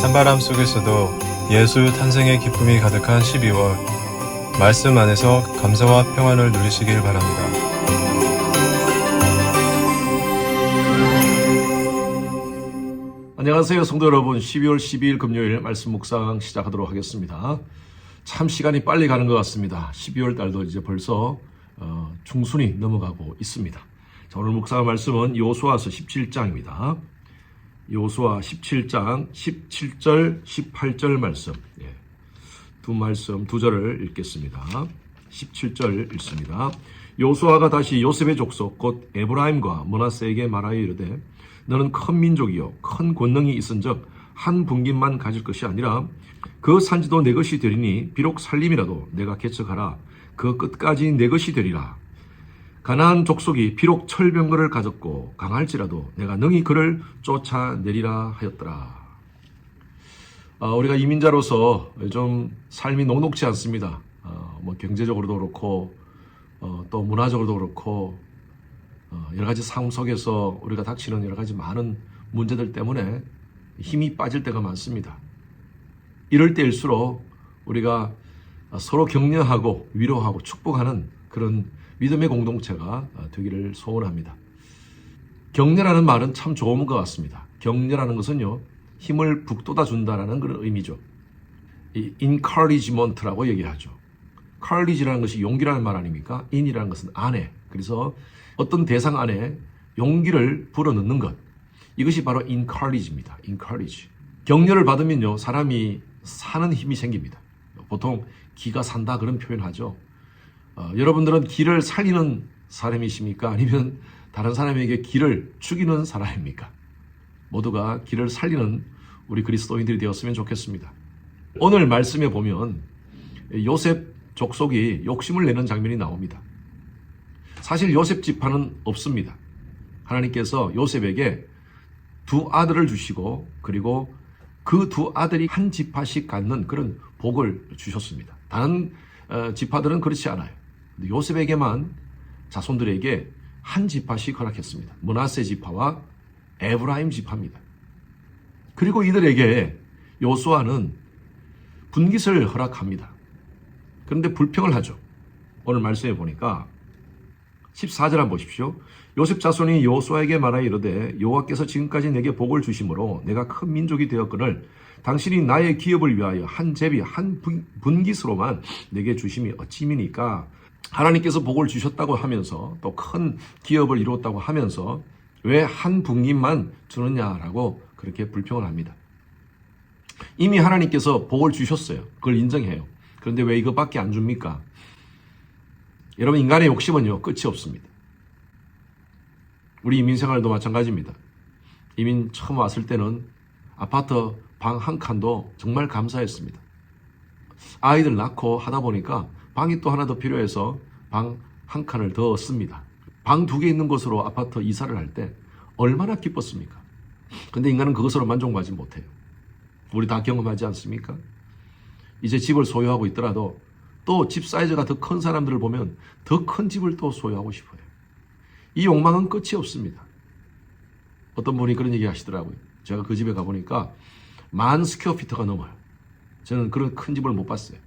찬바람 속에서도 예수 탄생의 기쁨이 가득한 12월, 말씀 안에서 감사와 평안을 누리시길 바랍니다. 안녕하세요, 성도 여러분. 12월 12일 금요일 말씀 묵상 시작하도록 하겠습니다. 참 시간이 빨리 가는 것 같습니다. 12월 달도 이제 벌써 중순이 넘어가고 있습니다. 자, 오늘 묵상할 말씀은 여호수아서 17장입니다. 여호수아 17장 17절 18절 말씀, 두 말씀 두 절을 읽겠습니다. 17절 읽습니다. 여호수아가 다시 요셉의 족속 곧 에브라임과 므낫세에게 말하여 이르되 너는 큰 민족이요 큰 권능이 있은즉 한 분깃만 가질 것이 아니라 그 산지도 내 것이 되리니 비록 살림이라도 내가 개척하라 그 끝까지 내 것이 되리라. 가나안 족속이 비록 철병거를 가졌고 강할지라도 내가 능히 그를 쫓아내리라 하였더라. 우리가 이민자로서 좀 삶이 녹록지 않습니다. 경제적으로도 그렇고 또 문화적으로도 그렇고 여러 가지 삶 속에서 우리가 닥치는 여러 가지 많은 문제들 때문에 힘이 빠질 때가 많습니다. 이럴 때일수록 우리가 서로 격려하고 위로하고 축복하는 그런 믿음의 공동체가 되기를 소원합니다. 격려라는 말은 참 좋은 것 같습니다. 격려라는 것은요, 힘을 북돋아 준다라는 그런 의미죠. 이 encouragement라고 얘기하죠. courage라는 것이 용기라는 말 아닙니까? in이라는 것은 안에. 그래서 어떤 대상 안에 용기를 불어넣는 것. 이것이 바로 encourage입니다. encourage. 격려를 받으면요, 사람이 사는 힘이 생깁니다. 보통 기가 산다 그런 표현하죠. 여러분들은 기를 살리는 사람이십니까? 아니면 다른 사람에게 기를 죽이는 사람입니까? 모두가 기를 살리는 우리 그리스도인들이 되었으면 좋겠습니다. 오늘 말씀에 보면 요셉 족속이 욕심을 내는 장면이 나옵니다. 사실 요셉 지파는 없습니다. 하나님께서 요셉에게 두 아들을 주시고 그리고 그 두 아들이 한 지파씩 갖는 그런 복을 주셨습니다. 다른 지파들은 그렇지 않아요. 요셉에게만 자손들에게 한 지파씩 허락했습니다. 므낫세 지파와 에브라임 지파입니다. 그리고 이들에게 여호수아는 분깃을 허락합니다. 그런데 불평을 하죠. 오늘 말씀해 보니까 14절 한번 보십시오. 요셉 자손이 여호수아에게 말하여 이르되 여호와께서 지금까지 내게 복을 주심으로 내가 큰 민족이 되었거늘 당신이 나의 기업을 위하여 한 제비 한 분깃으로만 내게 주심이 어찌미니까. 하나님께서 복을 주셨다고 하면서 또 큰 기업을 이루었다고 하면서 왜 한 분깃만 주느냐라고 그렇게 불평을 합니다. 이미 하나님께서 복을 주셨어요. 그걸 인정해요. 그런데 왜 이것밖에 안 줍니까? 여러분, 인간의 욕심은요, 끝이 없습니다. 우리 이민 생활도 마찬가지입니다. 이민 처음 왔을 때는 아파트 방 한 칸도 정말 감사했습니다. 아이들 낳고 하다 보니까 방이 또 하나 더 필요해서 방 한 칸을 더 씁니다. 방 두 개 있는 곳으로 아파트 이사를 할 때 얼마나 기뻤습니까? 근데 인간은 그것으로 만족하지 못해요. 우리 다 경험하지 않습니까? 이제 집을 소유하고 있더라도 또 집 사이즈가 더 큰 사람들을 보면 더 큰 집을 또 소유하고 싶어요. 이 욕망은 끝이 없습니다. 어떤 분이 그런 얘기 하시더라고요. 제가 그 집에 가보니까 10,000 스퀘어피트가 넘어요. 저는 그런 큰 집을 못 봤어요.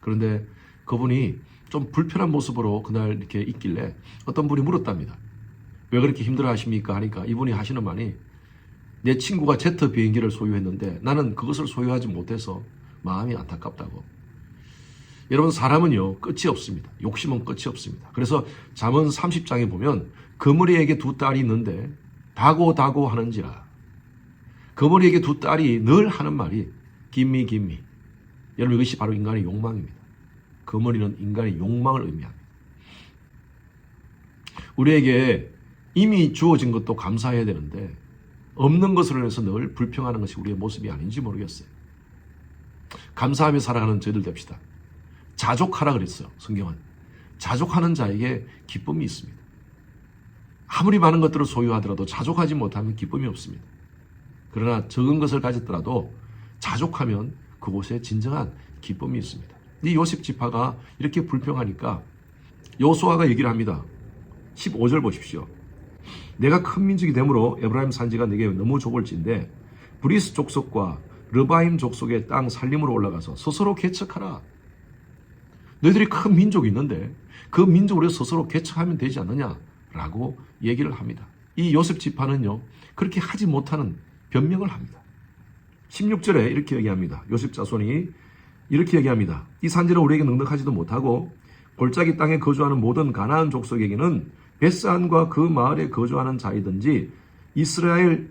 그런데 그분이 좀 불편한 모습으로 그날 이렇게 있길래 어떤 분이 물었답니다. 왜 그렇게 힘들어 하십니까? 하니까 이분이 하시는 말이 내 친구가 제트 비행기를 소유했는데 나는 그것을 소유하지 못해서 마음이 안타깝다고. 여러분, 사람은요, 끝이 없습니다. 욕심은 끝이 없습니다. 그래서 잠언 30장에 보면 그물이에게 두 딸이 있는데 다고 하는지라. 그물이에게 두 딸이 늘 하는 말이 김미. 여러분, 이것이 바로 인간의 욕망입니다. 그물이는 인간의 욕망을 의미합니다. 우리에게 이미 주어진 것도 감사해야 되는데 없는 것으로 인해서 늘 불평하는 것이 우리의 모습이 아닌지 모르겠어요. 감사하며 살아가는 저희들 됩시다. 자족하라 그랬어요. 성경은. 자족하는 자에게 기쁨이 있습니다. 아무리 많은 것들을 소유하더라도 자족하지 못하면 기쁨이 없습니다. 그러나 적은 것을 가졌더라도 자족하면 그곳에 진정한 기쁨이 있습니다. 이 요셉 지파가 이렇게 불평하니까 여호수아가 얘기를 합니다. 15절 보십시오. 내가 큰 민족이 되므로 에브라임 산지가 내게 너무 좁을진데 브리스 족속과 르바임 족속의 땅 살림으로 올라가서 스스로 개척하라. 너희들이 큰 민족이 있는데 그 민족을 스스로 개척하면 되지 않느냐라고 얘기를 합니다. 이 요셉 지파는요, 그렇게 하지 못하는 변명을 합니다. 16절에 이렇게 얘기합니다. 요셉 자손이 이렇게 얘기합니다. 이 산지는 우리에게 넉넉하지도 못하고 골짜기 땅에 거주하는 모든 가나안 족속에게는 베스안과 그 마을에 거주하는 자이든지 이스라엘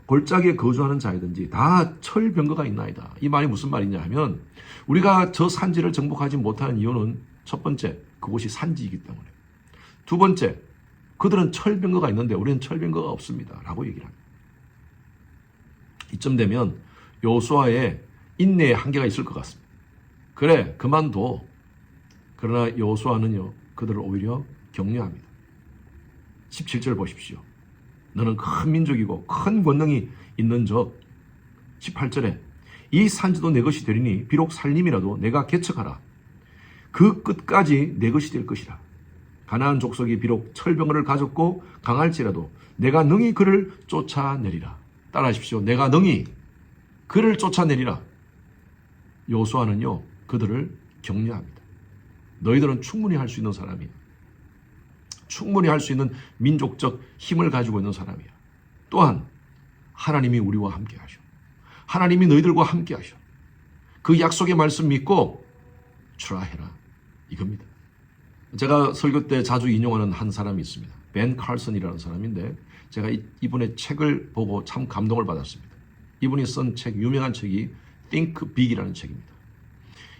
골짜기에 거주하는 자이든지 다 철병거가 있나이다. 이 말이 무슨 말이냐 하면 우리가 저 산지를 정복하지 못하는 이유는 첫 번째, 그곳이 산지이기 때문에. 두 번째, 그들은 철병거가 있는데 우리는 철병거가 없습니다. 라고 얘기를 합니다. 이쯤 되면 여호수아의 인내의 한계가 있을 것 같습니다. 그래, 그만둬. 그러나 여호수아는요, 그들을 오히려 격려합니다. 17절 보십시오. 너는 큰 민족이고 큰 권능이 있는 적. 18절에 이 산지도 내 것이 되리니 비록 살림이라도 내가 개척하라. 그 끝까지 내 것이 될 것이라. 가나안 족속이 비록 철병거를 가졌고 강할지라도 내가 능히 그를 쫓아내리라. 따라하십시오. 내가 능히 그를 쫓아내리라. 여호수아는요, 그들을 격려합니다. 너희들은 충분히 할 수 있는 사람이야. 충분히 할 수 있는 민족적 힘을 가지고 있는 사람이야. 또한 하나님이 우리와 함께 하셔. 하나님이 너희들과 함께 하셔. 그 약속의 말씀 믿고 출하해라. 이겁니다. 제가 설교 때 자주 인용하는 한 사람이 있습니다. 벤 칼슨이라는 사람인데 제가 이분의 책을 보고 참 감동을 받았습니다. 이분이 쓴 책, 유명한 책이 Think Big이라는 책입니다.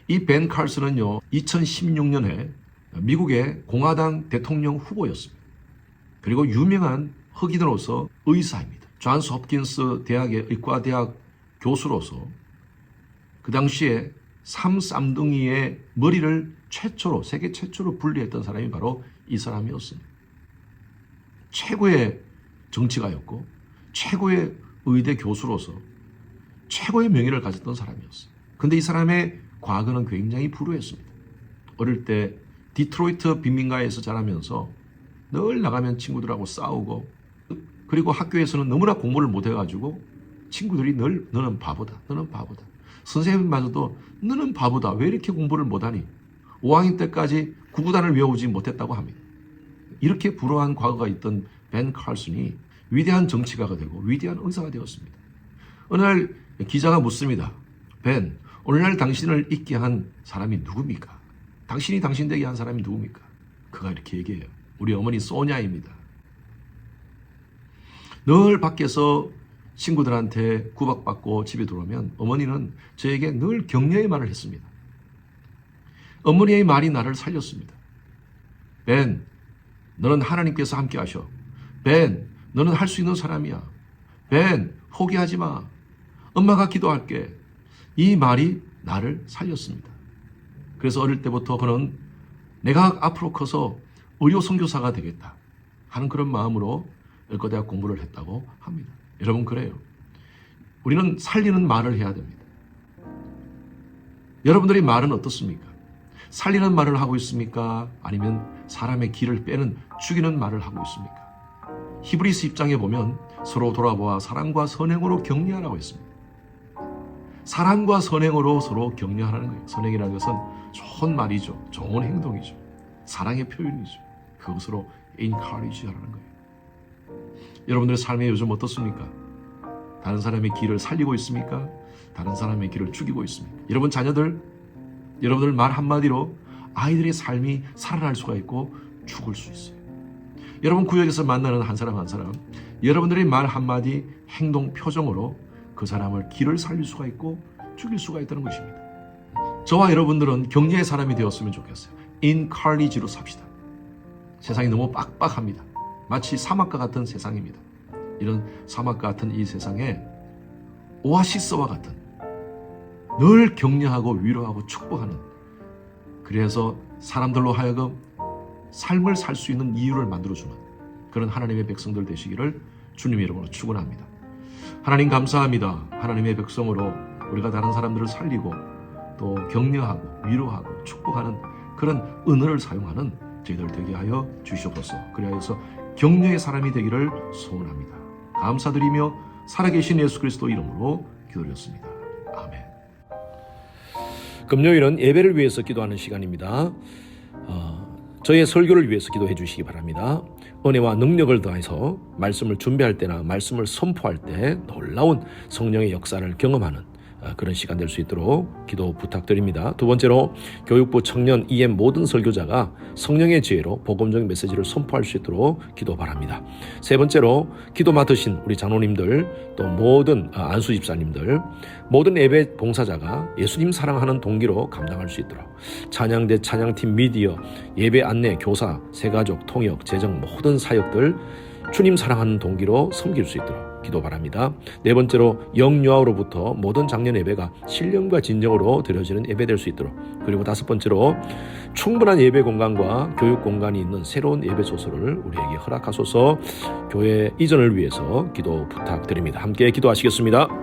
이 벤 칼슨은요, 2016년에 미국의 공화당 대통령 후보였습니다. 그리고 유명한 흑인으로서 의사입니다. 존스 홉킨스 대학의 의과대학 교수로서 그 당시에 쌈둥이의 머리를 최초로, 세계 최초로 분리했던 사람이 바로 이 사람이었습니다. 최고의 정치가였고 최고의 의대 교수로서 최고의 명예를 가졌던 사람이었어요. 그런데 이 사람의 과거는 굉장히 불우했습니다. 어릴 때 디트로이트 빈민가에서 자라면서 늘 나가면 친구들하고 싸우고, 그리고 학교에서는 너무나 공부를 못해가지고 친구들이 늘 너는 바보다, 너는 바보다. 선생님마저도 너는 바보다, 왜 이렇게 공부를 못하니? 5학년 때까지 구구단을 외우지 못했다고 합니다. 이렇게 불우한 과거가 있던 벤 칼슨이 위대한 정치가가 되고 위대한 의사가 되었습니다. 어느 날 기자가 묻습니다. 벤, 오늘날 당신을 있게 한 사람이 누굽니까? 당신이 당신 되게 한 사람이 누굽니까? 그가 이렇게 얘기해요. 우리 어머니 소냐입니다. 늘 밖에서 친구들한테 구박받고 집에 들어오면 어머니는 저에게 늘 격려의 말을 했습니다. 어머니의 말이 나를 살렸습니다. 벤, 너는 하나님께서 함께 하셔. 벤, 너는 할 수 있는 사람이야. 벤, 포기하지 마. 엄마가 기도할게. 이 말이 나를 살렸습니다. 그래서 어릴 때부터 그는 내가 앞으로 커서 의료 선교사가 되겠다 하는 그런 마음으로 의과대학 공부를 했다고 합니다. 여러분, 그래요. 우리는 살리는 말을 해야 됩니다. 여러분들의 말은 어떻습니까? 살리는 말을 하고 있습니까? 아니면 사람의 길을 빼는 죽이는 말을 하고 있습니까? 히브리서 입장에 보면 서로 돌아보아 사랑과 선행으로 격려하라고 했습니다. 사랑과 선행으로 서로 격려하라는 거예요. 선행이라는 것은 좋은 말이죠. 좋은 행동이죠. 사랑의 표현이죠. 그것으로 encourage 하라는 거예요. 여러분들의 삶에 요즘 어떻습니까? 다른 사람의 길을 살리고 있습니까? 다른 사람의 길을 죽이고 있습니까? 여러분 자녀들, 여러분들 말 한마디로 아이들의 삶이 살아날 수가 있고 죽을 수 있어요. 여러분 구역에서 만나는 한 사람 한 사람, 여러분들의 말 한마디, 행동, 표정으로 그 사람을 길을 살릴 수가 있고 죽일 수가 있다는 것입니다. 저와 여러분들은 격려의 사람이 되었으면 좋겠어요. encourage로 삽시다. 세상이 너무 빡빡합니다. 마치 사막과 같은 세상입니다. 이런 사막과 같은 이 세상에 오아시스와 같은 늘 격려하고 위로하고 축복하는, 그래서 사람들로 하여금 삶을 살 수 있는 이유를 만들어주는 그런 하나님의 백성들 되시기를 주님의 이름으로 축원합니다. 하나님 감사합니다. 하나님의 백성으로 우리가 다른 사람들을 살리고 또 격려하고 위로하고 축복하는 그런 은혜를 사용하는 저희들 되게 하여 주시옵소서. 그리하여서 격려의 사람이 되기를 소원합니다. 감사드리며 살아계신 예수 그리스도 이름으로 기도드렸습니다. 아멘. 금요일은 예배를 위해서 기도하는 시간입니다. 저의 설교를 위해서 기도해 주시기 바랍니다. 은혜와 능력을 더해서 말씀을 준비할 때나 말씀을 선포할 때 놀라운 성령의 역사를 경험하는 그런 시간 될 수 있도록 기도 부탁드립니다. 두 번째로 교육부 청년 EM 모든 설교자가 성령의 지혜로 복음적인 메시지를 선포할 수 있도록 기도 바랍니다. 세 번째로 기도 맡으신 우리 장로님들 또 모든 안수 집사님들 모든 예배 봉사자가 예수님 사랑하는 동기로 감당할 수 있도록 찬양대 찬양팀 미디어 예배 안내 교사 새가족 통역 재정 모든 사역들 주님 사랑하는 동기로 섬길 수 있도록 기도 바랍니다. 네 번째로 영유아로부터 모든 작년 예배가 신령과 진정으로 드려지는 예배 될 수 있도록, 그리고 다섯 번째로 충분한 예배 공간과 교육 공간이 있는 새로운 예배 소설을 우리에게 허락하소서. 교회 이전을 위해서 기도 부탁드립니다. 함께 기도하시겠습니다.